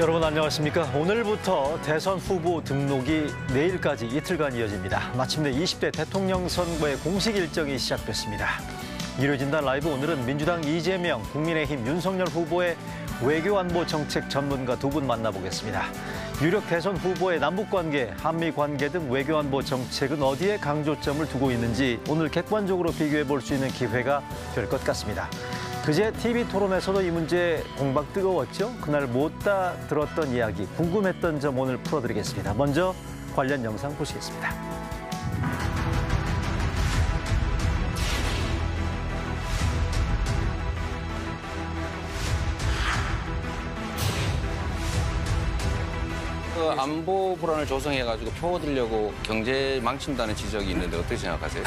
여러분 안녕하십니까. 오늘부터 대선 후보 등록이 내일까지 이틀간 이어집니다. 마침내 20대 대통령 선거의 공식 일정이 시작됐습니다. 이뤄진다 라이브 오늘은 민주당 이재명, 국민의힘 윤석열 후보의 외교안보 정책 전문가 두 분 만나보겠습니다. 유력 대선 후보의 남북관계, 한미관계 등 외교안보 정책은 어디에 강조점을 두고 있는지 오늘 객관적으로 비교해 볼 수 있는 기회가 될 것 같습니다. 그제 TV토론에서도 이 문제 공방 뜨거웠죠. 그날 못다 들었던 이야기, 궁금했던 점 오늘 풀어드리겠습니다. 먼저 관련 영상 보시겠습니다. 안보 불안을 조성해가지고 표 얻으려고 경제 망친다는 지적이 있는데 어떻게 생각하세요?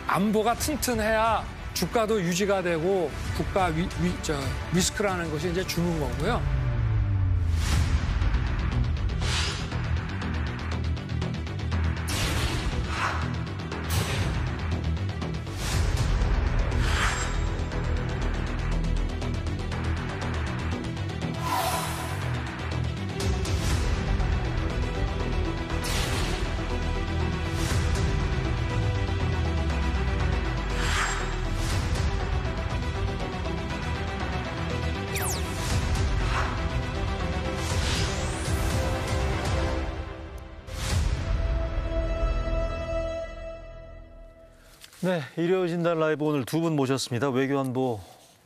안보가 튼튼해야 주가도 유지가 되고 국가 리스크라는 것이 이제 주는 거고요. 네, 이뤄진다 라이브 오늘 두 분 모셨습니다. 외교안보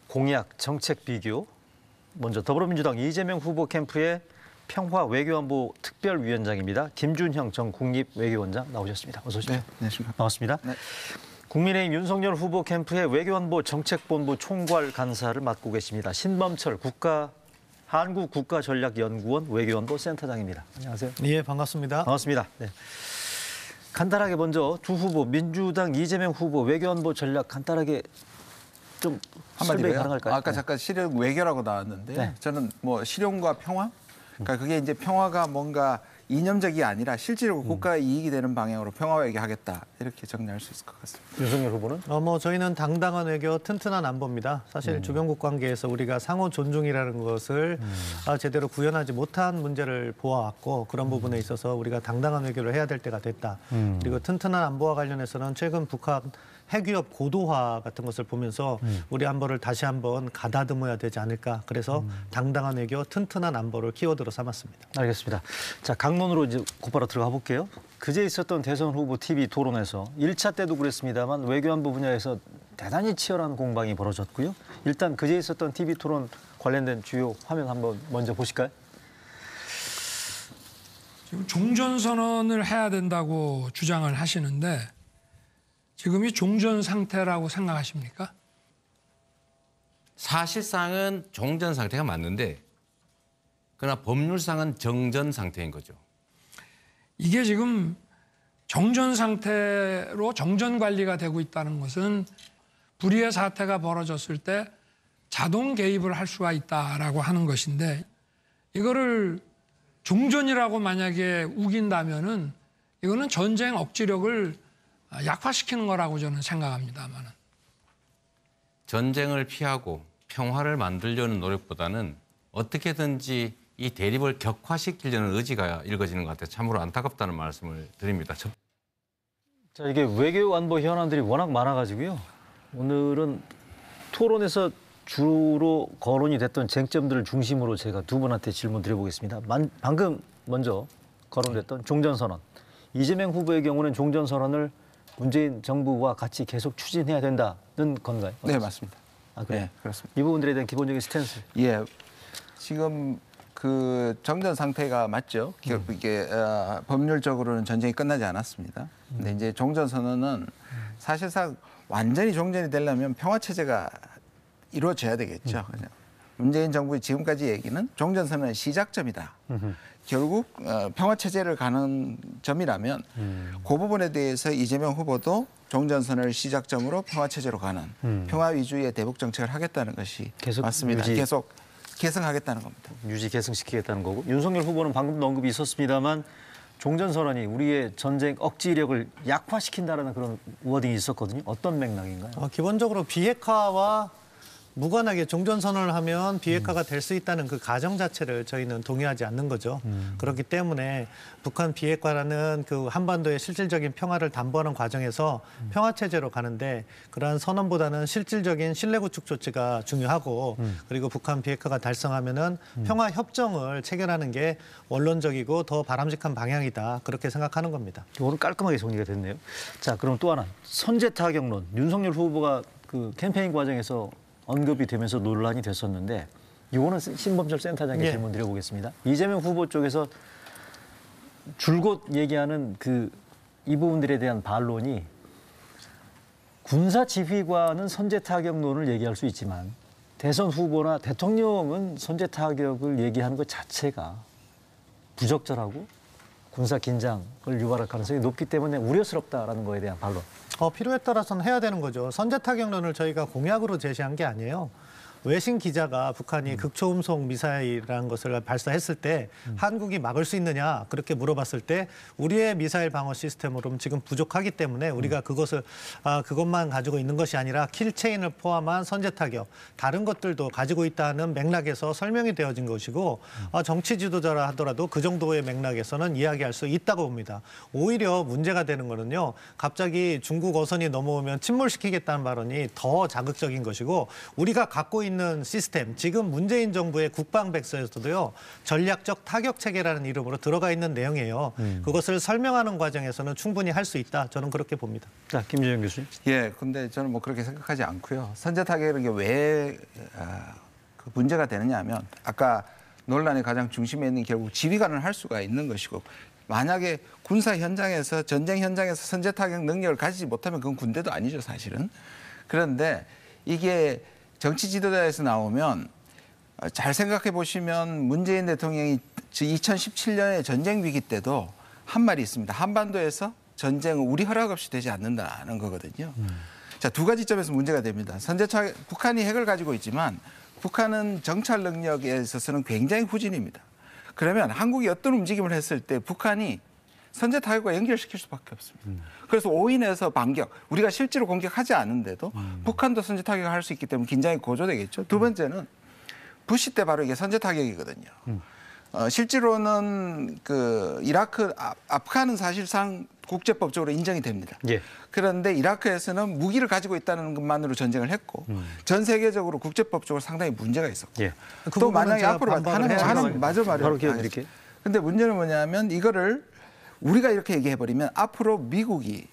공약, 정책 비교. 먼저 더불어민주당 이재명 후보 캠프의 평화 외교안보 특별위원장입니다. 김준형 전 국립외교원장 나오셨습니다. 어서 오십시오. 네, 안녕하십니까. 반갑습니다. 네. 국민의힘 윤석열 후보 캠프의 외교안보 정책본부 총괄 간사를 맡고 계십니다. 신범철 한국국가전략연구원 외교안보 센터장입니다. 안녕하세요. 예, 반갑습니다. 반갑습니다. 네. 간단하게 먼저 두 후보, 민주당 이재명 후보 외교안보 전략 간단하게 좀 설명 가능할까요? 아까 잠깐 실용 외교라고 나왔는데 네. 저는 뭐 실용과 평화? 그러니까 그게 이제 평화가 뭔가 이념적이 아니라 실제로 국가의 이익이 되는 방향으로 평화 외교하겠다 이렇게 정리할 수 있을 것 같습니다. 윤석열 후보는? 저희는 당당한 외교, 튼튼한 안보입니다. 사실 주변국 관계에서 우리가 상호 존중이라는 것을 제대로 구현하지 못한 문제를 보아왔고 그런 부분에 있어서 우리가 당당한 외교를 해야 될 때가 됐다. 그리고 튼튼한 안보와 관련해서는 최근 북한 핵위협 고도화 같은 것을 보면서 우리 안보를 다시 한번 가다듬어야 되지 않을까. 그래서 당당한 외교, 튼튼한 안보를 키워드로 삼았습니다. 알겠습니다. 자, 강론으로 이제 곧바로 들어가 볼게요. 그제 있었던 대선 후보 TV 토론에서 1차 때도 그랬습니다만 외교안보 분야에서 대단히 치열한 공방이 벌어졌고요. 일단 그제 있었던 TV 토론 관련된 주요 화면 한번 먼저 보실까요? 지금 종전선언을 해야 된다고 주장을 하시는데 지금이 종전 상태라고 생각하십니까? 사실상은 종전 상태가 맞는데 그러나 법률상은 정전 상태인 거죠. 이게 지금 정전 상태로 정전 관리가 되고 있다는 것은 불의의 사태가 벌어졌을 때 자동 개입을 할 수가 있다라고 하는 것인데 이거를 종전이라고 만약에 우긴다면은 이거는 전쟁 억지력을 약화시키는 거라고 저는 생각합니다만은. 전쟁을 피하고 평화를 만들려는 노력보다는 어떻게든지 이 대립을 격화시키려는 의지가 읽어지는 것 같아요. 참으로 안타깝다는 말씀을 드립니다. 자, 이게 외교 안보 현안들이 워낙 많아가지고요. 오늘은 토론에서 주로 거론이 됐던 쟁점들을 중심으로 제가 두 분한테 질문 드려보겠습니다. 방금 먼저 거론됐던 종전선언. 이재명 후보의 경우는 종전선언을 문재인 정부와 같이 계속 추진해야 된다는 건가요? 네, 맞습니다. 아, 그래요? 네, 그렇습니다. 이 부분들에 대한 기본적인 스탠스. 예, 지금 그 정전 상태가 맞죠. 결국 이게 법률적으로는 전쟁이 끝나지 않았습니다. 근데 이제 종전 선언은 사실상 완전히 종전이 되려면 평화 체제가 이루어져야 되겠죠. 그냥. 문재인 정부의 지금까지 얘기는 종전 선언의 시작점이다. 결국 평화 체제를 가는 점이라면 그 부분에 대해서 이재명 후보도 종전선언을 시작점으로 평화 체제로 가는 평화 위주의 대북 정책을 하겠다는 것이 계속 맞습니다. 계속 계승하겠다는 겁니다. 유지 계승시키겠다는 거고 윤석열 후보는 방금도 언급이 있었습니다만 종전선언이 우리의 전쟁 억지력을 약화시킨다는 그런 워딩이 있었거든요. 어떤 맥락인가요? 기본적으로 비핵화와 무관하게 종전선언을 하면 비핵화가 될 수 있다는 그 가정 자체를 저희는 동의하지 않는 거죠. 그렇기 때문에 북한 비핵화라는 그 한반도의 실질적인 평화를 담보하는 과정에서 평화 체제로 가는데 그러한 선언보다는 실질적인 신뢰 구축 조치가 중요하고 그리고 북한 비핵화가 달성하면은 평화 협정을 체결하는 게 원론적이고 더 바람직한 방향이다. 그렇게 생각하는 겁니다. 오늘 깔끔하게 정리가 됐네요. 자, 그럼 또 하나 선제 타격론. 윤석열 후보가 그 캠페인 과정에서 언급이 되면서 논란이 됐었는데 이거는 신범철 센터장께 예. 질문 드려보겠습니다. 이재명 후보 쪽에서 줄곧 얘기하는 이 부분들에 대한 반론이 군사 지휘관은 선제 타격론을 얘기할 수 있지만 대선 후보나 대통령은 선제 타격을 얘기하는 것 자체가 부적절하고 군사 긴장을 유발할 가능성이 높기 때문에 우려스럽다라는 거에 대한 반론. 필요에 따라서는 해야 되는 거죠. 선제 타격론을 저희가 공약으로 제시한 게 아니에요. 외신 기자가 북한이 극초음속 미사일이라는 것을 발사했을 때 한국이 막을 수 있느냐 그렇게 물어봤을 때 우리의 미사일 방어 시스템으로는 지금 부족하기 때문에 우리가 그것만 가지고 있는 것이 아니라 킬체인을 포함한 선제 타격 다른 것들도 가지고 있다는 맥락에서 설명이 되어진 것이고 정치 지도자라 하더라도 그 정도의 맥락에서는 이야기할 수 있다고 봅니다. 오히려 문제가 되는 거는요. 갑자기 중국 어선이 넘어오면 침몰시키겠다는 발언이 더 자극적인 것이고 우리가 갖고 있는 시스템, 지금 문재인 정부의 국방백서에서도요. 전략적 타격 체계라는 이름으로 들어가 있는 내용이에요. 그것을 설명하는 과정에서는 충분히 할 수 있다. 저는 그렇게 봅니다. 자, 김재영 교수님. 예, 근데 저는 뭐 그렇게 생각하지 않고요. 선제 타격이 왜 그 문제가 되느냐 하면 아까 논란의 가장 중심에 있는 결국 지휘관을 할 수가 있는 것이고 만약에 군사 현장에서 전쟁 현장에서 선제 타격 능력을 가지지 못하면 그건 군대도 아니죠, 사실은. 그런데 이게 정치 지도자에서 나오면 잘 생각해 보시면 문재인 대통령이 2017년에 전쟁 위기 때도 한 말이 있습니다. 한반도에서 전쟁은 우리 허락 없이 되지 않는다는 거거든요. 자, 두 가지 점에서 문제가 됩니다. 북한이 핵을 가지고 있지만 북한은 정찰 능력에 있어서는 굉장히 후진입니다. 그러면 한국이 어떤 움직임을 했을 때 북한이 선제 타격과 연결시킬 수밖에 없습니다. 그래서 오인해서 반격, 우리가 실제로 공격하지 않은데도 북한도 선제 타격을 할 수 있기 때문에 긴장이 고조되겠죠. 두 번째는 부시 때 바로 이게 선제 타격이거든요. 실제로는 그 이라크, 아프간은 사실상 국제법적으로 인정이 됩니다. 예. 그런데 이라크에서는 무기를 가지고 있다는 것만으로 전쟁을 했고 전 세계적으로 국제법적으로 상당히 문제가 있었고 예. 또 만약에 앞으로 하는 바로 기억드릴게요. 근데 문제는 뭐냐면 이거를 우리가 이렇게 얘기해버리면 앞으로 미국이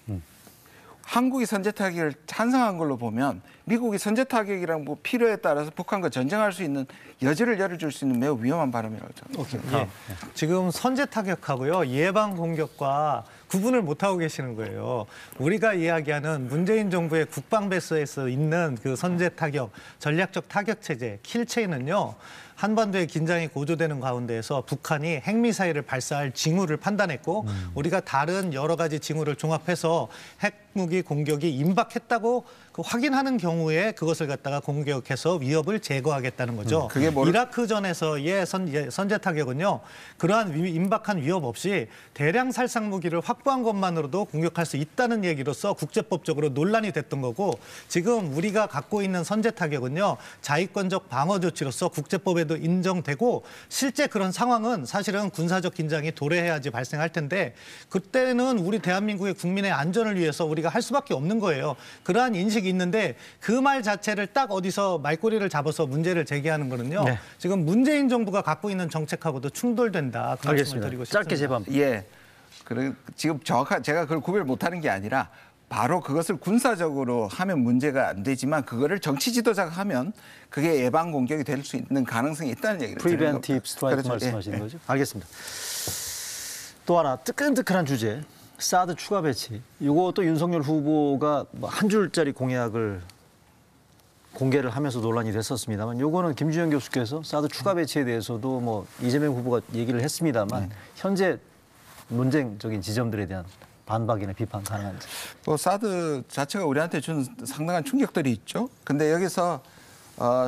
한국이 선제 타격을 찬성한 걸로 보면 미국이 선제 타격이랑 뭐 필요에 따라서 북한과 전쟁할 수 있는 여지를 열어줄 수 있는 매우 위험한 발언이라고 저는 생각합니다. 예. 지금 선제 타격하고요. 예방 공격과 구분을 못하고 계시는 거예요. 우리가 이야기하는 문재인 정부의 국방배서에서 있는 그 선제 타격, 전략적 타격 체제, 킬체인은요. 한반도의 긴장이 고조되는 가운데에서 북한이 핵미사일을 발사할 징후를 판단했고 우리가 다른 여러 가지 징후를 종합해서 핵무기 공격이 임박했다고 확인하는 경우에 그것을 갖다가 공격해서 위협을 제거하겠다는 거죠. 그게 이라크전에서의 선제 타격은요. 그러한 임박한 위협 없이 대량 살상 무기를 확보한 것만으로도 공격할 수 있다는 얘기로서 국제법적으로 논란이 됐던 거고 지금 우리가 갖고 있는 선제 타격은요. 자위권적 방어 조치로서 국제법에도 인정되고 실제 그런 상황은 사실은 군사적 긴장이 도래해야지 발생할 텐데 그때는 우리 대한민국의 국민의 안전을 위해서 우리가 할 수밖에 없는 거예요. 그러한 인식이 있는데 그 말 자체를 딱 어디서 말꼬리를 잡아서 문제를 제기하는 거는요. 네. 지금 문재인 정부가 갖고 있는 정책하고도 충돌된다. 그 말씀을 알겠습니다. 드리고 싶습니다. 짧게 제방. 예. 지금 제가 그걸 구별 못하는 게 아니라 바로 그것을 군사적으로 하면 문제가 안 되지만 그거를 정치 지도자가 하면 그게 예방 공격이 될 수 있는 가능성이 있다는 얘기를 프리벤티브 스트라이크 그렇죠. 말씀하시는 거죠? 알겠습니다. 또 하나 뜨끈뜨끈한 주제. 사드 추가 배치. 이것도 윤석열 후보가 한 줄짜리 공약을 공개를 하면서 논란이 됐었습니다만 요거는 김주영 교수께서 사드 추가 배치에 대해서도 뭐 이재명 후보가 얘기를 했습니다만 현재 논쟁적인 지점들에 대한 반박이나 비판 가능한지. 사드 자체가 우리한테 준 상당한 충격들이 있죠. 근데 여기서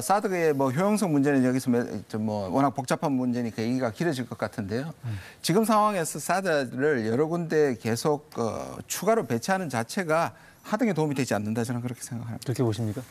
사드의 뭐 효용성 문제는 여기서 뭐 워낙 복잡한 문제니까 얘기가 길어질 것 같은데요. 지금 상황에서 사드를 여러 군데 계속 추가로 배치하는 자체가 하등에 도움이 되지 않는다 저는 그렇게 생각합니다. 그렇게 보십니까?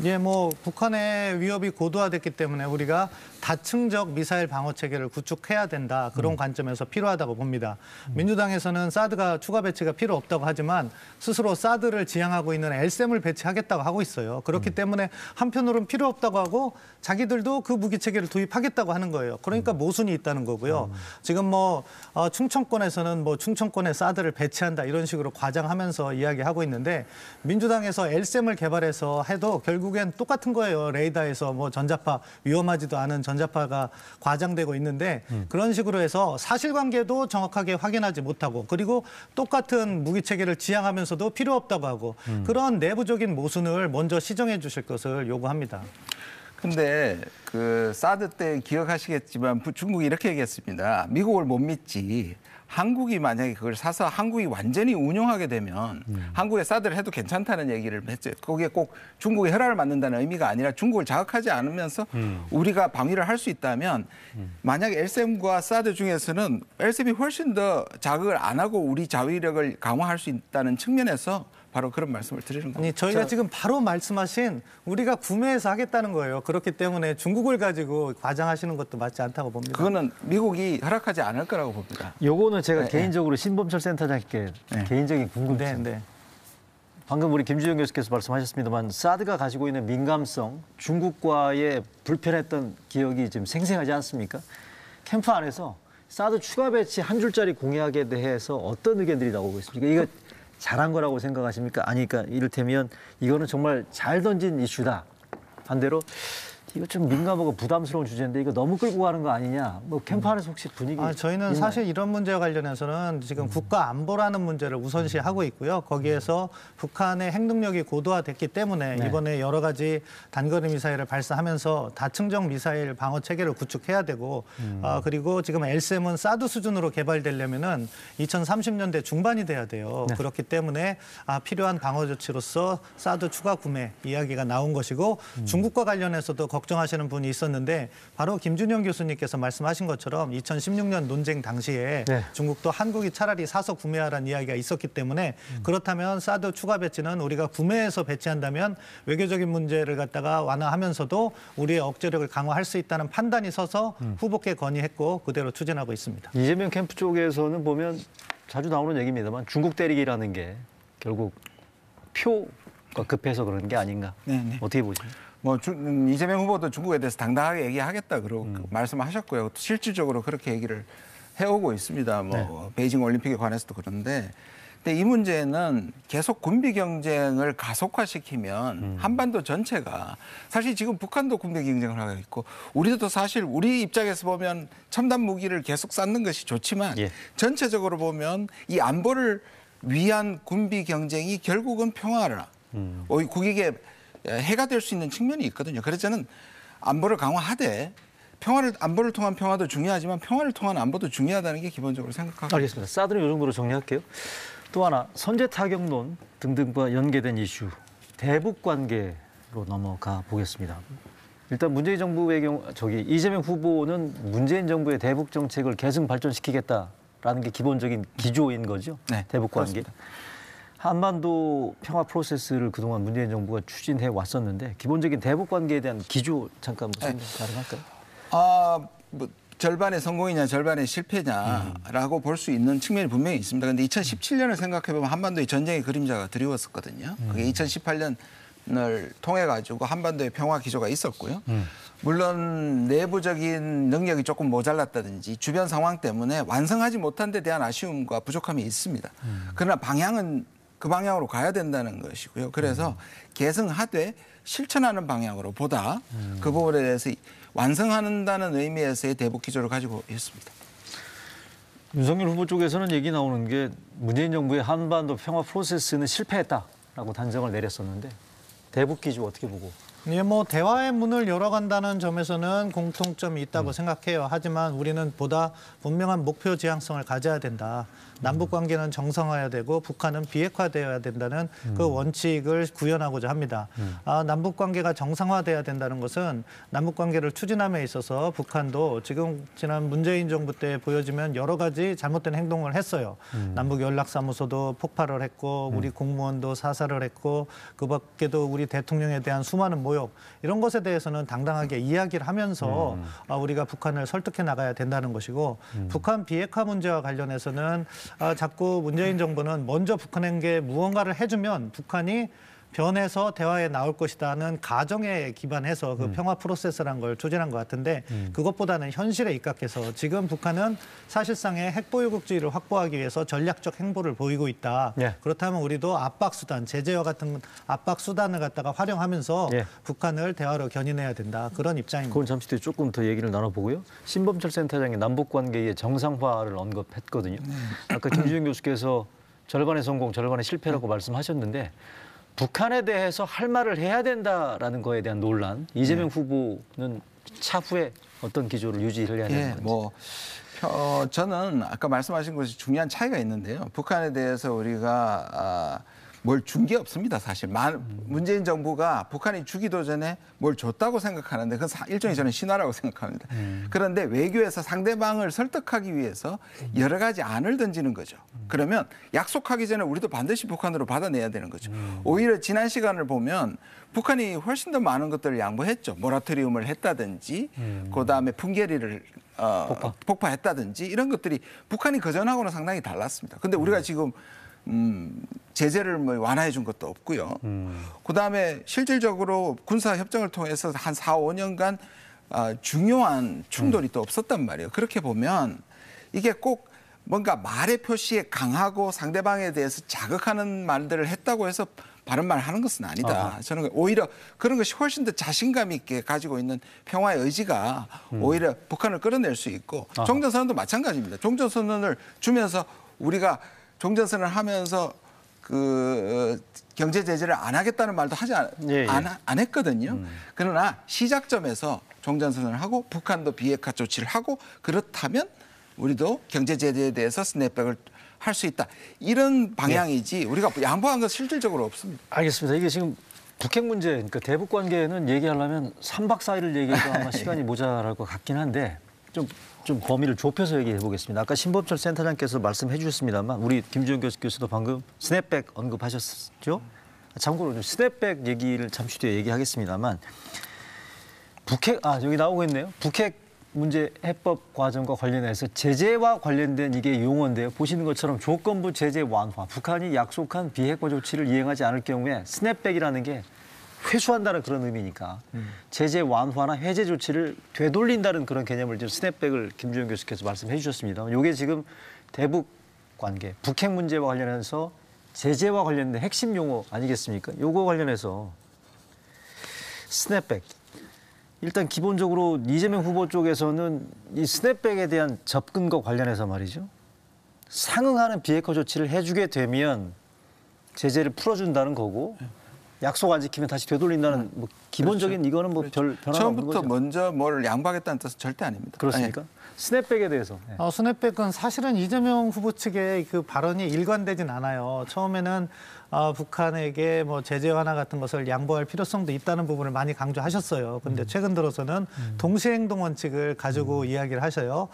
예, 뭐 북한의 위협이 고도화됐기 때문에 우리가 다층적 미사일 방어 체계를 구축해야 된다. 그런 관점에서 필요하다고 봅니다. 민주당에서는 사드가 추가 배치가 필요 없다고 하지만 스스로 사드를 지향하고 있는 LSAM을 배치하겠다고 하고 있어요. 그렇기 때문에 한편으로는 필요 없다고 하고 자기들도 그 무기 체계를 도입하겠다고 하는 거예요. 그러니까 모순이 있다는 거고요. 지금 뭐 충청권에서는 뭐 충청권에 사드를 배치한다 이런 식으로 과장하면서 이야기하고 있는데 민주당에서 LSAM을 개발해서 해도 결국엔 똑같은 거예요. 레이더에서 뭐 전자파 위험하지도 않은 전자파가 과장되고 있는데 그런 식으로 해서 사실관계도 정확하게 확인하지 못하고 그리고 똑같은 무기 체계를 지향하면서도 필요 없다고 하고 그런 내부적인 모순을 먼저 시정해 주실 것을 요구합니다. 근데 그 사드 때 기억하시겠지만 중국이 이렇게 얘기했습니다. 미국을 못 믿지. 한국이 만약에 그걸 사서 한국이 완전히 운용하게 되면 한국에 사드를 해도 괜찮다는 얘기를 했죠. 거기에 꼭 중국의 혈안을 맞는다는 의미가 아니라 중국을 자극하지 않으면서 우리가 방위를 할 수 있다면 만약에 LSAM과 사드 중에서는 LSAM이 훨씬 더 자극을 안 하고 우리 자위력을 강화할 수 있다는 측면에서 바로 그런 말씀을 드리는 겁니다. 아니, 저희가 지금 바로 말씀하신 우리가 구매해서 하겠다는 거예요. 그렇기 때문에 중국을 가지고 과장하시는 것도 맞지 않다고 봅니다. 그거는 미국이 허락하지 않을 거라고 봅니다. 요거는 제가 네, 개인적으로 신범철 센터장님께 개인적인 궁금증. 네. 방금 우리 김주영 교수께서 말씀하셨습니다만 사드가 가지고 있는 민감성, 중국과의 불편했던 기억이 지금 생생하지 않습니까? 캠프 안에서 사드 추가 배치 한 줄짜리 공약에 대해서 어떤 의견들이 나오고 있습니까? 이거 잘한 거라고 생각하십니까? 아니, 그러니까 이를테면 이거는 정말 잘 던진 이슈다. 반대로 이거 좀 민감하고 부담스러운 주제인데 이거 너무 끌고 가는 거 아니냐? 뭐 캠프 안에서 혹시 분위기 저희는 있나요? 사실 이런 문제와 관련해서는 지금 국가 안보라는 문제를 우선시하고 있고요. 거기에서 북한의 핵능력이 고도화됐기 때문에 네. 이번에 여러 가지 단거리 미사일을 발사하면서 다층적 미사일 방어 체계를 구축해야 되고 그리고 지금 LSAM은 사드 수준으로 개발되려면은 2030년대 중반이 돼야 돼요. 네. 그렇기 때문에 필요한 방어 조치로서 사드 추가 구매 이야기가 나온 것이고 중국과 관련해서도 걱정하시는 분이 있었는데 바로 김준영 교수님께서 말씀하신 것처럼 2016년 논쟁 당시에 네. 중국도 한국이 차라리 사서 구매하라는 이야기가 있었기 때문에 그렇다면 사드 추가 배치는 우리가 구매해서 배치한다면 외교적인 문제를 갖다가 완화하면서도 우리의 억제력을 강화할 수 있다는 판단이 서서 후보께 건의했고 그대로 추진하고 있습니다. 이재명 캠프 쪽에서는 보면 자주 나오는 얘기입니다만 중국 때리기라는 게 결국 표가 급해서 그런 게 아닌가. 네네. 어떻게 보십니까? 뭐 이재명 후보도 중국에 대해서 당당하게 얘기하겠다 그러고 말씀하셨고요. 실질적으로 그렇게 얘기를 해오고 있습니다. 뭐 베이징 올림픽에 관해서도 그런데 근데 이 문제는 계속 군비 경쟁을 가속화시키면 한반도 전체가 사실 지금 북한도 군비 경쟁을 하고 있고 우리도 사실 우리 입장에서 보면 첨단 무기를 계속 쌓는 것이 좋지만 전체적으로 보면 이 안보를 위한 군비 경쟁이 결국은 평화라 국익에 해가 될 수 있는 측면이 있거든요. 그래서 저는 안보를 강화하되 안보를 통한 평화도 중요하지만 평화를 통한 안보도 중요하다는 게 기본적으로 생각하고 알겠습니다. 사드는 이 정도로 정리할게요. 또 하나 선제 타격론 등등과 연계된 이슈 대북 관계로 넘어가 보겠습니다. 일단 문재인 정부의 경우 이재명 후보는 문재인 정부의 대북 정책을 계승 발전시키겠다라는 게 기본적인 기조인 거죠. 네, 대북 관계. 그렇습니다. 한반도 평화 프로세스를 그동안 문재인 정부가 추진해 왔었는데 기본적인 대북 관계에 대한 기조 잠깐 설명 가능할까요? 뭐 절반의 성공이냐 절반의 실패냐라고 볼 수 있는 측면이 분명히 있습니다. 그런데 2017년을 생각해 보면 한반도의 전쟁의 그림자가 드리웠었거든요. 그게 2018년을 통해 가지고 한반도의 평화 기조가 있었고요. 물론 내부적인 능력이 조금 모자랐다든지 주변 상황 때문에 완성하지 못한 데 대한 아쉬움과 부족함이 있습니다. 그러나 방향은 그 방향으로 가야 된다는 것이고요. 그래서 계승하되 실천하는 방향으로 보다 그 부분에 대해서 완성한다는 의미에서의 대북 기조를 가지고 있습니다. 윤석열 후보 쪽에서는 얘기 나오는 게 문재인 정부의 한반도 평화 프로세스는 실패했다라고 단정을 내렸었는데 대북 기조 어떻게 보고 예, 뭐 대화의 문을 열어간다는 점에서는 공통점이 있다고 생각해요. 하지만 우리는 보다 분명한 목표 지향성을 가져야 된다. 남북 관계는 정상화해야 되고 북한은 비핵화되어야 된다는 그 원칙을 구현하고자 합니다. 남북 관계가 정상화돼야 된다는 것은 남북 관계를 추진함에 있어서 북한도 지금 지난 문재인 정부 때 보여지면 여러 가지 잘못된 행동을 했어요. 남북 연락사무소도 폭발을 했고 우리 공무원도 사살을 했고 그밖에도 우리 대통령에 대한 수많은 모욕 이런 것에 대해서는 당당하게 이야기를 하면서 우리가 북한을 설득해 나가야 된다는 것이고 북한 비핵화 문제와 관련해서는 자꾸 문재인 정부는 먼저 북한에게 무언가를 해주면 북한이 변해서 대화에 나올 것이다는 가정에 기반해서 그 평화 프로세스라는 걸 추진한 것 같은데 그것보다는 현실에 입각해서 지금 북한은 사실상의 핵보유국주의를 확보하기 위해서 전략적 행보를 보이고 있다. 예. 그렇다면 우리도 압박수단, 제재와 같은 압박수단을 갖다가 활용하면서 예. 북한을 대화로 견인해야 된다. 그런 입장입니다. 그건 잠시 뒤에 조금 더 얘기를 나눠보고요. 신범철 센터장이 남북관계의 정상화를 언급했거든요. 아까 김주영 교수께서 절반의 성공, 절반의 실패라고 말씀하셨는데 북한에 대해서 할 말을 해야 된다라는 거에 대한 논란. 이재명 후보는 차후에 어떤 기조를 유지를 해야 되는 건지. 저는 아까 말씀하신 것이 중요한 차이가 있는데요. 북한에 대해서 우리가 뭘 준 게 없습니다. 사실 문재인 정부가 북한이 주기도 전에 뭘 줬다고 생각하는데 그건 일종의 저는 신화라고 생각합니다. 그런데 외교에서 상대방을 설득하기 위해서 여러 가지 안을 던지는 거죠. 그러면 약속하기 전에 우리도 반드시 북한으로 받아내야 되는 거죠. 오히려 지난 시간을 보면 북한이 훨씬 더 많은 것들을 양보했죠. 모라토리움을 했다든지 그다음에 풍계리를 폭파했다든지 이런 것들이 북한이 그전하고는 상당히 달랐습니다. 근데 우리가 지금 제재를 뭐 완화해 준 것도 없고요. 그다음에 실질적으로 군사 협정을 통해서 한 4, 5년간 중요한 충돌이 또 없었단 말이에요. 그렇게 보면 이게 꼭 뭔가 말의 표시에 강하고 상대방에 대해서 자극하는 말들을 했다고 해서 바른 말 하는 것은 아니다. 저는 오히려 그런 것이 훨씬 더 자신감 있게 가지고 있는 평화의 의지가 오히려 북한을 끌어낼 수 있고 종전선언도 마찬가지입니다. 종전선언을 주면서 우리가 종전선언을 하면서 그 경제 제재를 안 하겠다는 말도 안 했거든요. 그러나 시작점에서 종전선언을 하고 북한도 비핵화 조치를 하고 그렇다면 우리도 경제 제재에 대해서 스냅백을 할 수 있다. 이런 방향이지 우리가 양보한 건 실질적으로 없습니다. 알겠습니다. 이게 지금 북핵 문제, 그러니까 대북 관계는 얘기하려면 3박 4일을 얘기해도 아마 시간이 모자랄 것 같긴 한데 좀 범위를 좁혀서 얘기해 보겠습니다. 아까 신범철 센터장께서 말씀해 주셨습니다만 우리 김주영 교수도 방금 스냅백 언급하셨죠? 참고로 좀 스냅백 얘기를 잠시 뒤에 얘기하겠습니다만 북핵, 여기 나오고 있네요. 북핵 문제 해법 과정과 관련해서 제재와 관련된 이게 용어인데요. 보시는 것처럼 조건부 제재 완화. 북한이 약속한 비핵화 조치를 이행하지 않을 경우에 스냅백이라는 게 회수한다는 그런 의미니까 제재 완화나 해제 조치를 되돌린다는 그런 개념을 지금 스냅백을 김주영 교수께서 말씀해 주셨습니다. 이게 지금 대북 관계, 북핵 문제와 관련해서 제재와 관련된 핵심 용어 아니겠습니까? 요거 관련해서 스냅백. 일단 기본적으로 이재명 후보 쪽에서는 이 스냅백에 대한 접근과 관련해서 말이죠. 상응하는 비핵화 조치를 해주게 되면 제재를 풀어준다는 거고 약속 안 지키면 다시 되돌린다는 뭐 기본적인 그렇죠. 이거는 뭐 별 변화가 없는 처음부터 거죠. 먼저 뭘 양보하겠다는 뜻은 절대 아닙니다. 그렇습니까? 스냅백에 대해서. 스냅백은 사실은 이재명 후보 측의 그 발언이 일관되진 않아요. 처음에는 북한에게 뭐 제재 완화 같은 것을 양보할 필요성도 있다는 부분을 많이 강조하셨어요. 그런데 최근 들어서는 동시행동 원칙을 가지고 이야기를 하셔요.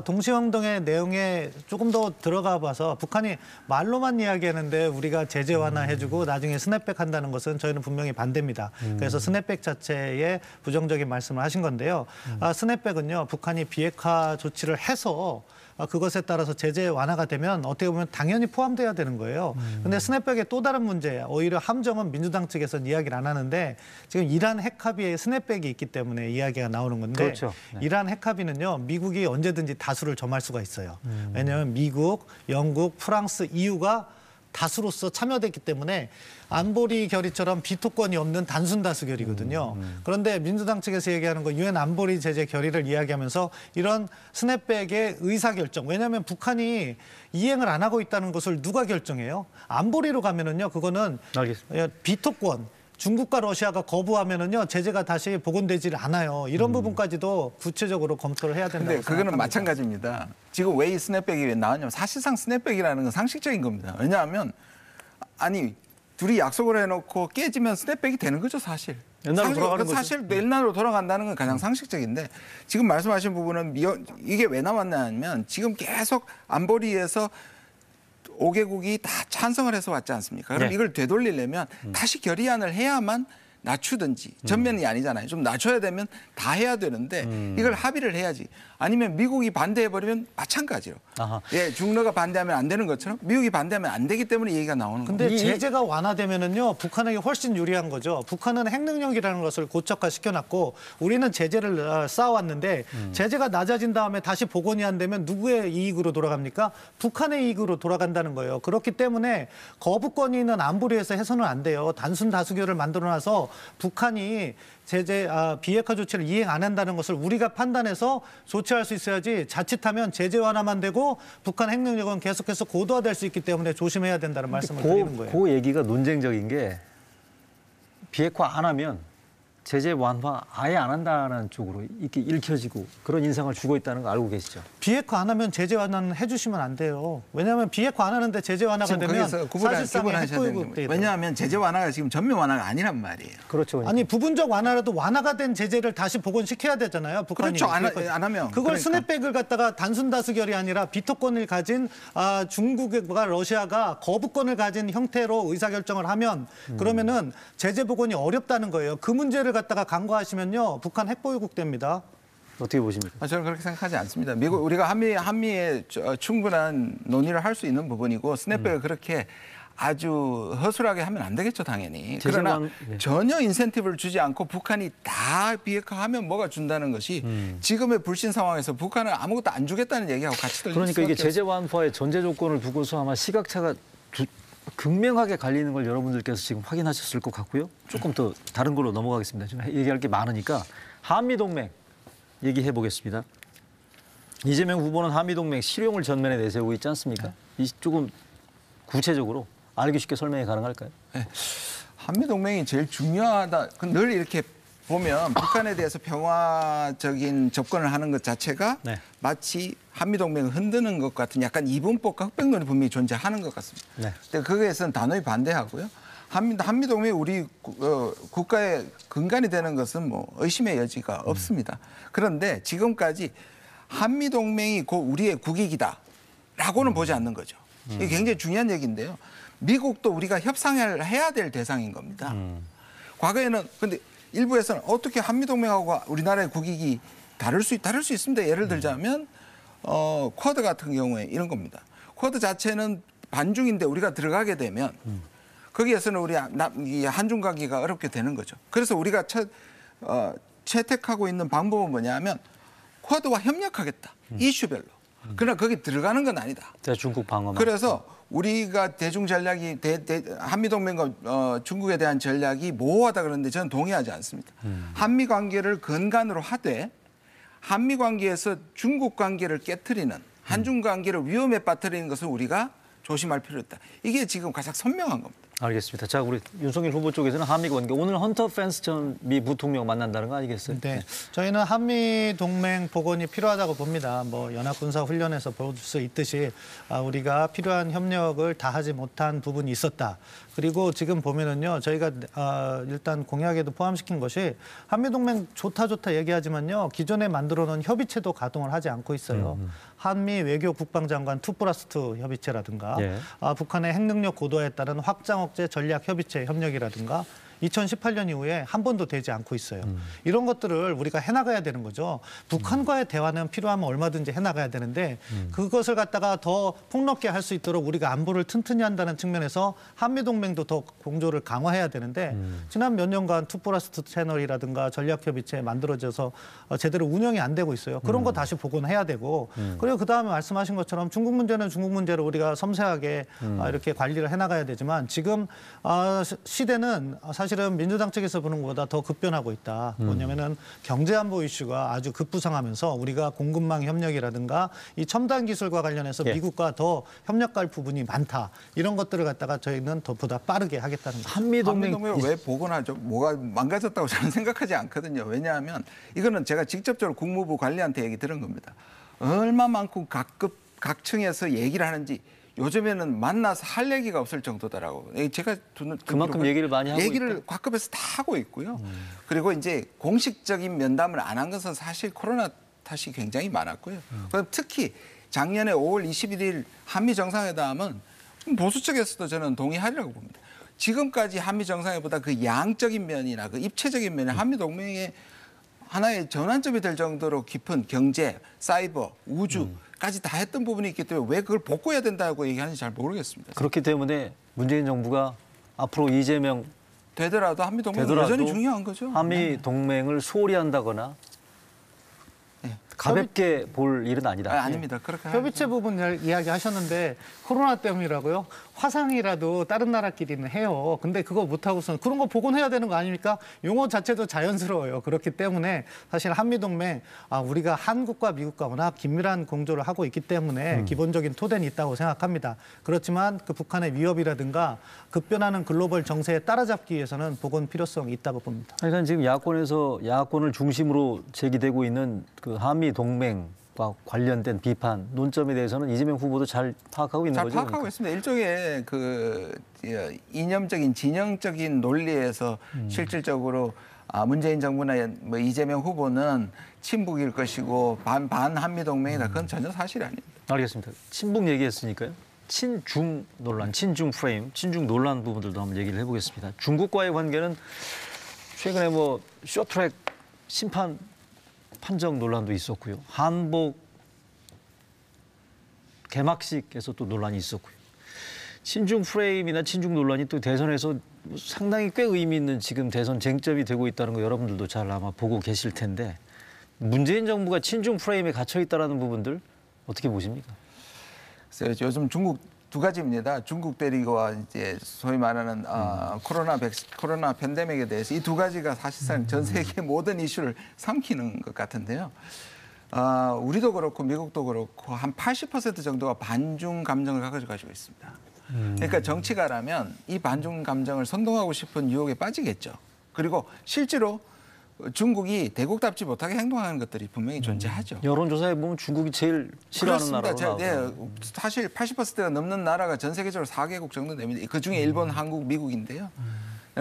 동시행동의 내용에 조금 더 들어가 봐서 북한이 말로만 이야기하는데 우리가 제재 완화해주고 나중에 스냅백 한다는 것은 저희는 분명히 반대입니다. 그래서 스냅백 자체에 부정적인 말씀을 하신 건데요. 스냅백은요, 북한이 비핵화 조치를 해서 그것에 따라서 제재 완화가 되면 어떻게 보면 당연히 포함돼야 되는 거예요. 그런데 스냅백의 또 다른 문제, 오히려 함정은 민주당 측에서는 이야기를 안 하는데 지금 이란 핵합의에 스냅백이 있기 때문에 이야기가 나오는 건데 그렇죠. 네. 이란 핵합의는요, 미국이 언제든지 다수를 점할 수가 있어요. 왜냐하면 미국, 영국, 프랑스, EU가 다수로서 참여됐기 때문에 안보리 결의처럼 비토권이 없는 단순 다수 결의거든요. 그런데 민주당 측에서 얘기하는 거 유엔 안보리 제재 결의를 이야기하면서 이런 스냅백의 의사결정. 왜냐하면 북한이 이행을 안 하고 있다는 것을 누가 결정해요? 안보리로 가면은요, 그거는 알겠습니다. 비토권. 중국과 러시아가 거부하면은요 제재가 다시 복원되질 않아요. 이런 부분까지도 구체적으로 검토를 해야 된다고 근데 그거는 생각합니다. 마찬가지입니다. 지금 왜 이 스냅백이 왜 나왔냐면 사실상 스냅백이라는 건 상식적인 겁니다. 왜냐하면 아니 둘이 약속을 해놓고 깨지면 스냅백이 되는 거죠, 사실. 옛날로 돌아가는 거죠. 사실 옛날로 돌아간다는 건 가장 상식적인데 지금 말씀하신 부분은 이게 왜 나왔냐면 지금 계속 안보리에서 5개국이 다 찬성을 해서 왔지 않습니까? 그럼 네. 이걸 되돌리려면 다시 결의안을 해야만 낮추든지 전면이 아니잖아요. 좀 낮춰야 되면 다 해야 되는데 이걸 합의를 해야지. 아니면 미국이 반대해버리면 마찬가지로. 아하. 예, 중러가 반대하면 안 되는 것처럼 미국이 반대하면 안 되기 때문에 얘기가 나오는 겁니다. 근데 제재가 완화되면은요 북한에게 훨씬 유리한 거죠. 북한은 핵능력이라는 것을 고착화 시켜놨고 우리는 제재를 쌓아왔는데 제재가 낮아진 다음에 다시 복원이 안 되면 누구의 이익으로 돌아갑니까? 북한의 이익으로 돌아간다는 거예요. 그렇기 때문에 거부권이 있는 안보리에서 해서는 안 돼요. 단순 다수결을 만들어놔서 북한이 제재 비핵화 조치를 이행 안 한다는 것을 우리가 판단해서 조치할 수 있어야지 자칫하면 제재 완화만 되고 북한 핵능력은 계속해서 고도화될 수 있기 때문에 조심해야 된다는 말씀을 드리는 거예요. 그 얘기가 논쟁적인 게 비핵화 안 하면 제재 완화 아예 안 한다는 쪽으로 이렇게 읽혀지고 그런 인상을 주고 있다는 거 알고 계시죠? 비핵화 안 하면 제재 완화는 해주시면 안 돼요. 왜냐하면 비핵화 안 하는데 제재 완화가 지금 되면 거기서 사실상의 구분하셔야 되는 핵보유국 겁니다. 돼. 왜냐하면 제재 완화가 지금 전면 완화가 아니란 말이에요. 그렇죠. 아니 부분적 완화라도 완화가 된 제재를 다시 복원시켜야 되잖아요. 북한이. 그렇죠. 안 하면. 그걸 그러니까. 스냅백을 갖다가 단순 다수결이 아니라 비토권을 가진 중국과 러시아가 거부권을 가진 형태로 의사결정을 하면 그러면은 제재 복원이 어렵다는 거예요. 그 문제를 갖다가 간과하시면요 북한 핵보유국 됩니다. 어떻게 보십니까? 저는 그렇게 생각하지 않습니다. 미국 우리가 한미에 충분한 논의를 할 수 있는 부분이고 스냅백을 그렇게 아주 허술하게 하면 안 되겠죠, 당연히. 그러나 네. 전혀 인센티브를 주지 않고 북한이 다 비핵화하면 뭐가 준다는 것이 지금의 불신 상황에서 북한은 아무것도 안 주겠다는 얘기하고 같이 들릴 그러니까 이게 수밖에 제재 완화의 전제 조건을 두고서 아마 시각차가 극명하게 갈리는 걸 여러분들께서 지금 확인하셨을 것 같고요. 조금 더 다른 걸로 넘어가겠습니다. 지금 얘기할 게 많으니까 한미동맹 얘기해 보겠습니다. 이재명 후보는 한미동맹 실용을 전면에 내세우고 있지 않습니까? 이 조금 구체적으로 알기 쉽게 설명이 가능할까요? 네. 한미동맹이 제일 중요하다. 늘 이렇게 보면 북한에 대해서 평화적인 접근을 하는 것 자체가 네. 마치 한미동맹을 흔드는 것 같은 약간 이분법과 흑백론이 분명히 존재하는 것 같습니다. 네. 근데 거기에서는 단호히 반대하고요. 한미동맹이 우리 국가의 근간이 되는 것은 뭐 의심의 여지가 없습니다. 그런데 지금까지 한미동맹이 곧 우리의 국익이다라고는 보지 않는 거죠. 이게 굉장히 중요한 얘기인데요. 미국도 우리가 협상을 해야 될 대상인 겁니다. 과거에는 근데 일부에서는 어떻게 한미동맹하고 우리나라의 국익이 다를 수 있습니다. 예를 들자면 쿼드 같은 경우에 이런 겁니다. 쿼드 자체는 반중인데 우리가 들어가게 되면 거기에서는 우리 한중 관계가 어렵게 되는 거죠. 그래서 우리가 채택하고 있는 방법은 뭐냐면 쿼드와 협력하겠다. 이슈별로. 그러나 거기 들어가는 건 아니다. 중국 방어만. 그래서 우리가 대중 전략이 한미동맹과 중국에 대한 전략이 모호하다 그러는데 저는 동의하지 않습니다. 한미 관계를 근간으로 하되 한미 관계에서 중국 관계를 깨트리는 한중 관계를 위험에 빠뜨리는 것을 우리가 조심할 필요가 있다. 이게 지금 가장 선명한 겁니다. 알겠습니다. 자, 우리 윤석열 후보 쪽에서는 한미 관계 오늘 헌터 펜스 전 미 부통령 만난다는 거 아니겠어요? 네, 저희는 한미 동맹 복원이 필요하다고 봅니다. 뭐 연합 군사 훈련에서 볼 수 있듯이 우리가 필요한 협력을 다 하지 못한 부분이 있었다. 그리고 지금 보면은요, 저희가 일단 공약에도 포함시킨 것이 한미 동맹 좋다 얘기하지만요, 기존에 만들어놓은 협의체도 가동을 하지 않고 있어요. 한미 외교 국방장관 2+2 협의체라든가, 예. 북한의 핵능력 고도화에 따른 확장 억제 전략 협의체 협력이라든가. 2018년 이후에 한 번도 되지 않고 있어요. 이런 것들을 우리가 해나가야 되는 거죠. 북한과의 대화는 필요하면 얼마든지 해나가야 되는데 그것을 갖다가 더 폭넓게 할 수 있도록 우리가 안보를 튼튼히 한다는 측면에서 한미동맹도 더 공조를 강화해야 되는데 지난 몇 년간 2+2 채널이라든가 전략협의체 만들어져서 제대로 운영이 안 되고 있어요. 그런 거 다시 복원해야 되고 그리고 그다음에 말씀하신 것처럼 중국 문제는 중국 문제로 우리가 섬세하게 이렇게 관리를 해나가야 되지만 지금 시대는 사실 사실은 민주당 측에서 보는 것보다 더 급변하고 있다. 뭐냐면은 경제안보 이슈가 아주 급부상하면서 우리가 공급망 협력이라든가 이 첨단 기술과 관련해서 예. 미국과 더 협력할 부분이 많다. 이런 것들을 갖다가 저희는 더 보다 빠르게 하겠다는 거죠. 한미동맹 한미동맹을 왜 복원하죠? 뭐가 망가졌다고 저는 생각하지 않거든요. 왜냐하면 이거는 제가 직접적으로 국무부 관리한테 얘기 들은 겁니다. 얼마만큼 각층에서 얘기를 하는지 요즘에는 만나서 할 얘기가 없을 정도다라고. 제가 그만큼 얘기를 많이 하고 얘기를 각급에서 다 하고 있고요. 그리고 이제 공식적인 면담을 안 한 것은 사실 코로나 탓이 굉장히 많았고요. 그럼 특히 작년에 5월 21일 한미 정상회담은 보수 측에서도 저는 동의하리라고 봅니다. 지금까지 한미 정상회담보다 그 양적인 면이나 그 입체적인 면이 한미 동맹의 하나의 전환점이 될 정도로 깊은 경제, 사이버, 우주까지 다 했던 부분이 있기 때문에 왜 그걸 복구해야 된다고 얘기하는지 잘 모르겠습니다. 그렇기 때문에 문재인 정부가 앞으로 이재명 되더라도 한미 동맹이 되더라도 여전히 중요한 거죠. 한미 동맹을 소홀히 한다거나 네. 가볍게 볼 일은 아니다. 아닙니다. 그렇게 협의체 부분 이야기하셨는데 코로나 때문이라고요? 화상이라도 다른 나라끼리는 해요. 근데 그거 못하고서는 그런 거 복원해야 되는 거 아닙니까? 용어 자체도 자연스러워요. 그렇기 때문에 사실 한미동맹 우리가 한국과 미국과 워낙 긴밀한 공조를 하고 있기 때문에 기본적인 토대는 있다고 생각합니다. 그렇지만 그 북한의 위협이라든가 급변하는 글로벌 정세에 따라잡기 위해서는 복원 필요성이 있다고 봅니다. 그러니까 지금 야권에서 야권을 중심으로 제기되고 있는 그 한미 동맹과 관련된 비판 논점에 대해서는 이재명 후보도 잘 파악하고 있는 잘 거죠. 파악하고 그러니까. 있습니다. 일종의 그 이념적인 진영적인 논리에서 실질적으로 문재인 정부나 뭐 이재명 후보는 친북일 것이고 반 한미 동맹이다. 그건 전혀 사실이 아닙니다. 알겠습니다. 친북 얘기했으니까요. 친중 논란, 친중 프레임, 친중 논란 부분들도 한번 얘기를 해보겠습니다. 중국과의 관계는 최근에 뭐 쇼트트랙 심판 판정 논란도 있었고요. 한복 개막식에서 또 논란이 있었고요. 친중 프레임이나 친중 논란이 또 대선에서 상당히 꽤 의미 있는 지금 대선 쟁점이 되고 있다는 거 여러분들도 잘 아마 보고 계실 텐데 문재인 정부가 친중 프레임에 갇혀 있다는 부분들 어떻게 보십니까? 그래서 요즘 중국 두 가지입니다. 중국 대리와 이제 소위 말하는 코로나 팬데믹에 대해서 이 두 가지가 사실상 전 세계 모든 이슈를 삼키는 것 같은데요. 우리도 그렇고 미국도 그렇고 한 80% 정도가 반중 감정을 가지고 있습니다. 그러니까 정치가라면 이 반중 감정을 선동하고 싶은 유혹에 빠지겠죠. 그리고 실제로 중국이 대국답지 못하게 행동하는 것들이 분명히 존재하죠. 여론조사에 보면 중국이 제일 싫어하는 나라로 나오고. 사실 80%가 넘는 나라가 전 세계적으로 4개국 정도 됩니다. 그중에 일본, 한국, 미국인데요.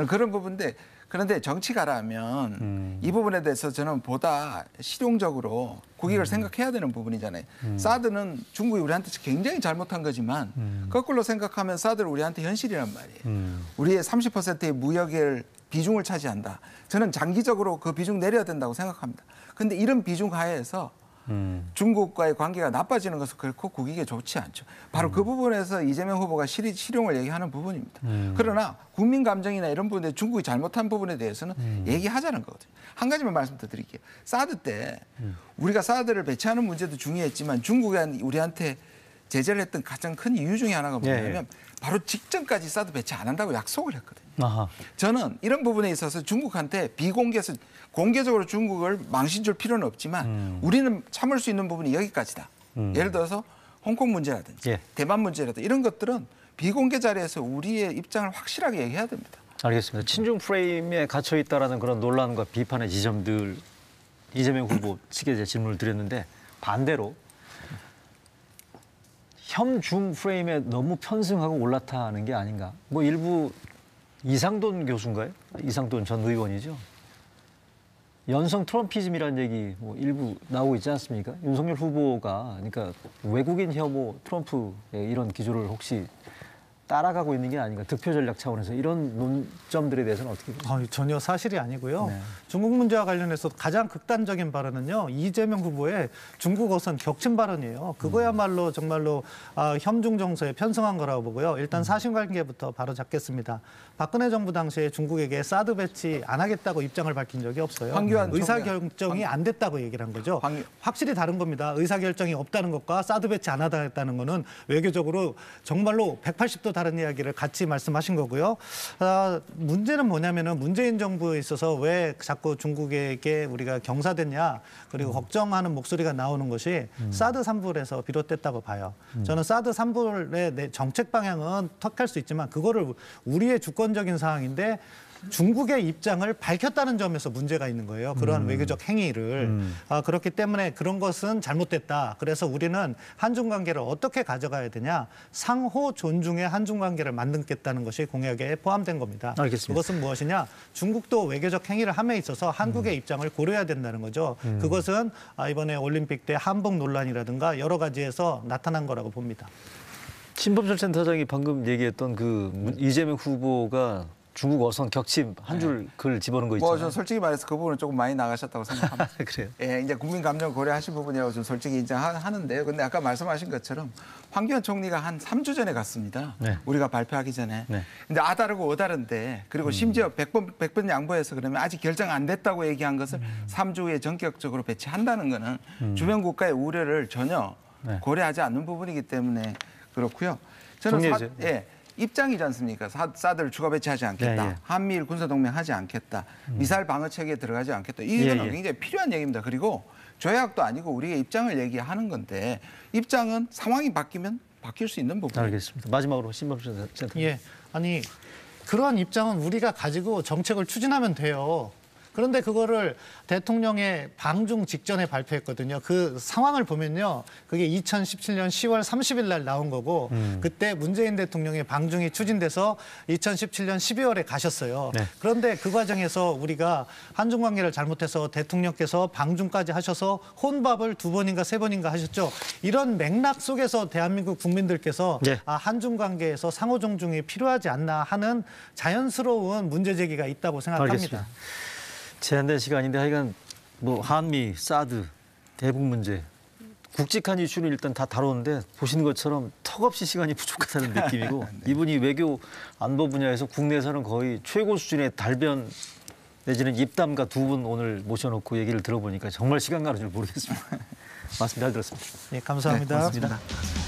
그런 부분인데 그런데 정치가라면 이 부분에 대해서 저는 보다 실용적으로 국익을 생각해야 되는 부분이잖아요. 사드는 중국이 우리한테 굉장히 잘못한 거지만 거꾸로 생각하면 사드는 우리한테 현실이란 말이에요. 우리의 30%의 무역을 비중을 차지한다. 저는 장기적으로 그 비중 내려야 된다고 생각합니다. 그런데 이런 비중 하에서 중국과의 관계가 나빠지는 것은 결코 국익에 좋지 않죠. 바로 그 부분에서 이재명 후보가 실용을 얘기하는 부분입니다. 그러나 국민 감정이나 이런 부분에 중국이 잘못한 부분에 대해서는 얘기하자는 거거든요. 한 가지만 말씀 더 드릴게요. 사드 때 우리가 사드를 배치하는 문제도 중요했지만 중국이 우리한테 제재를 했던 가장 큰 이유 중에 하나가 뭐냐면 바로 직전까지 사드 배치 안 한다고 약속을 했거든요. 아하. 저는 이런 부분에 있어서 중국한테 비공개해서 공개적으로 중국을 망신 줄 필요는 없지만 우리는 참을 수 있는 부분이 여기까지다. 예를 들어서 홍콩 문제라든지 대만 문제라든지 이런 것들은 비공개 자리에서 우리의 입장을 확실하게 얘기해야 됩니다. 알겠습니다. 친중 프레임에 갇혀 있다라는 그런 논란과 비판의 지점들 이재명 후보 측에 제가 질문을 드렸는데 반대로 혐중 프레임에 너무 편승하고 올라타는 게 아닌가. 뭐 일부 이상돈 교수인가요? 이상돈 전 의원이죠. 연성 트럼피즘이라는 얘기 뭐 일부 나오고 있지 않습니까? 윤석열 후보가 그러니까 외국인 혐오 트럼프의 이런 기조를 혹시 따라가고 있는 게 아닌가. 득표 전략 차원에서 이런 논점들에 대해서는 어떻게 보세요? 전혀 사실이 아니고요. 중국 문제와 관련해서 가장 극단적인 발언은요. 이재명 후보의 중국어선 격침 발언이에요. 그거야말로 정말로 혐중 정서에 편승한 거라고 보고요. 일단 사실관계부터 바로 잡겠습니다. 박근혜 정부 당시에 중국에게 사드 배치 안 하겠다고 입장을 밝힌 적이 없어요. 의사결정이 안 됐다고 얘기를 한 거죠. 확실히 다른 겁니다. 의사결정이 없다는 것과 사드 배치 안 하겠다는 거는 외교적으로 정말로 180도 다른 이야기를 같이 말씀하신 거고요. 문제는 뭐냐면은 문재인 정부에 있어서 왜 자꾸 중국에게 우리가 경사됐냐 그리고 걱정하는 목소리가 나오는 것이 사드 산불에서 비롯됐다고 봐요. 저는 사드 산불의 정책 방향은 턱할 수 있지만 그거를 우리의 주권적인 사항인데 중국의 입장을 밝혔다는 점에서 문제가 있는 거예요. 그러한 외교적 행위를. 그렇기 때문에 그런 것은 잘못됐다. 그래서 우리는 한중 관계를 어떻게 가져가야 되냐. 상호 존중의 한중 관계를 만들겠다는 것이 공약에 포함된 겁니다. 알겠습니다. 그것은 무엇이냐. 중국도 외교적 행위를 함에 있어서 한국의 입장을 고려해야 된다는 거죠. 그것은 이번에 올림픽 때 한복 논란이라든가 여러 가지에서 나타난 거라고 봅니다. 신범철 센터장이 방금 얘기했던 그 이재명 후보가 중국 어선 격침 한 줄 글 집어넣은 거 있잖아요. 저 솔직히 말해서 그 부분은 조금 많이 나가셨다고 생각합니다. 그래요? 예, 이제 국민 감정을 고려하신 부분이라고 좀 솔직히 인정하는데요. 근데 아까 말씀하신 것처럼 황교안 총리가 한 3주 전에 갔습니다. 네. 우리가 발표하기 전에. 네. 근데 아다르고 어다른데 그리고 심지어 100번 양보해서 그러면 아직 결정 안 됐다고 얘기한 것을 3주 후에 전격적으로 배치한다는 거는 주변 국가의 우려를 전혀 네. 고려하지 않는 부분이기 때문에 그렇고요. 저는 정리해주세요. 입장이지 않습니까? 사드를 추가 배치하지 않겠다. 예. 한미일 군사동맹 하지 않겠다. 미사일 방어 체계에 들어가지 않겠다. 이거는 예. 굉장히 필요한 얘기입니다. 그리고 조약도 아니고 우리의 입장을 얘기하는 건데 입장은 상황이 바뀌면 바뀔 수 있는 부분입니다. 알겠습니다. 마지막으로 신범철 센터장. 예, 아니 그러한 입장은 우리가 가지고 정책을 추진하면 돼요. 그런데 그거를 대통령의 방중 직전에 발표했거든요. 그 상황을 보면요. 그게 2017년 10월 30일 날 나온 거고 그때 문재인 대통령의 방중이 추진돼서 2017년 12월에 가셨어요. 네. 그런데 그 과정에서 우리가 한중 관계를 잘못해서 대통령께서 방중까지 하셔서 혼밥을 2번인가 3번인가 하셨죠. 이런 맥락 속에서 대한민국 국민들께서 네. 한중 관계에서 상호 존중이 필요하지 않나 하는 자연스러운 문제 제기가 있다고 생각합니다. 알겠습니다. 제한된 시간인데 하여간 뭐 한미, 사드, 대북 문제 굵직한 이슈는 일단 다 다뤘는데 보시는 것처럼 턱없이 시간이 부족하다는 느낌이고 네. 이분이 외교 안보 분야에서 국내에서는 거의 최고 수준의 달변 내지는 입담가 2분 오늘 모셔놓고 얘기를 들어보니까 정말 시간 가는 줄 모르겠습니다. 말씀 잘 들었습니다. 네, 감사합니다. 네, 고맙습니다.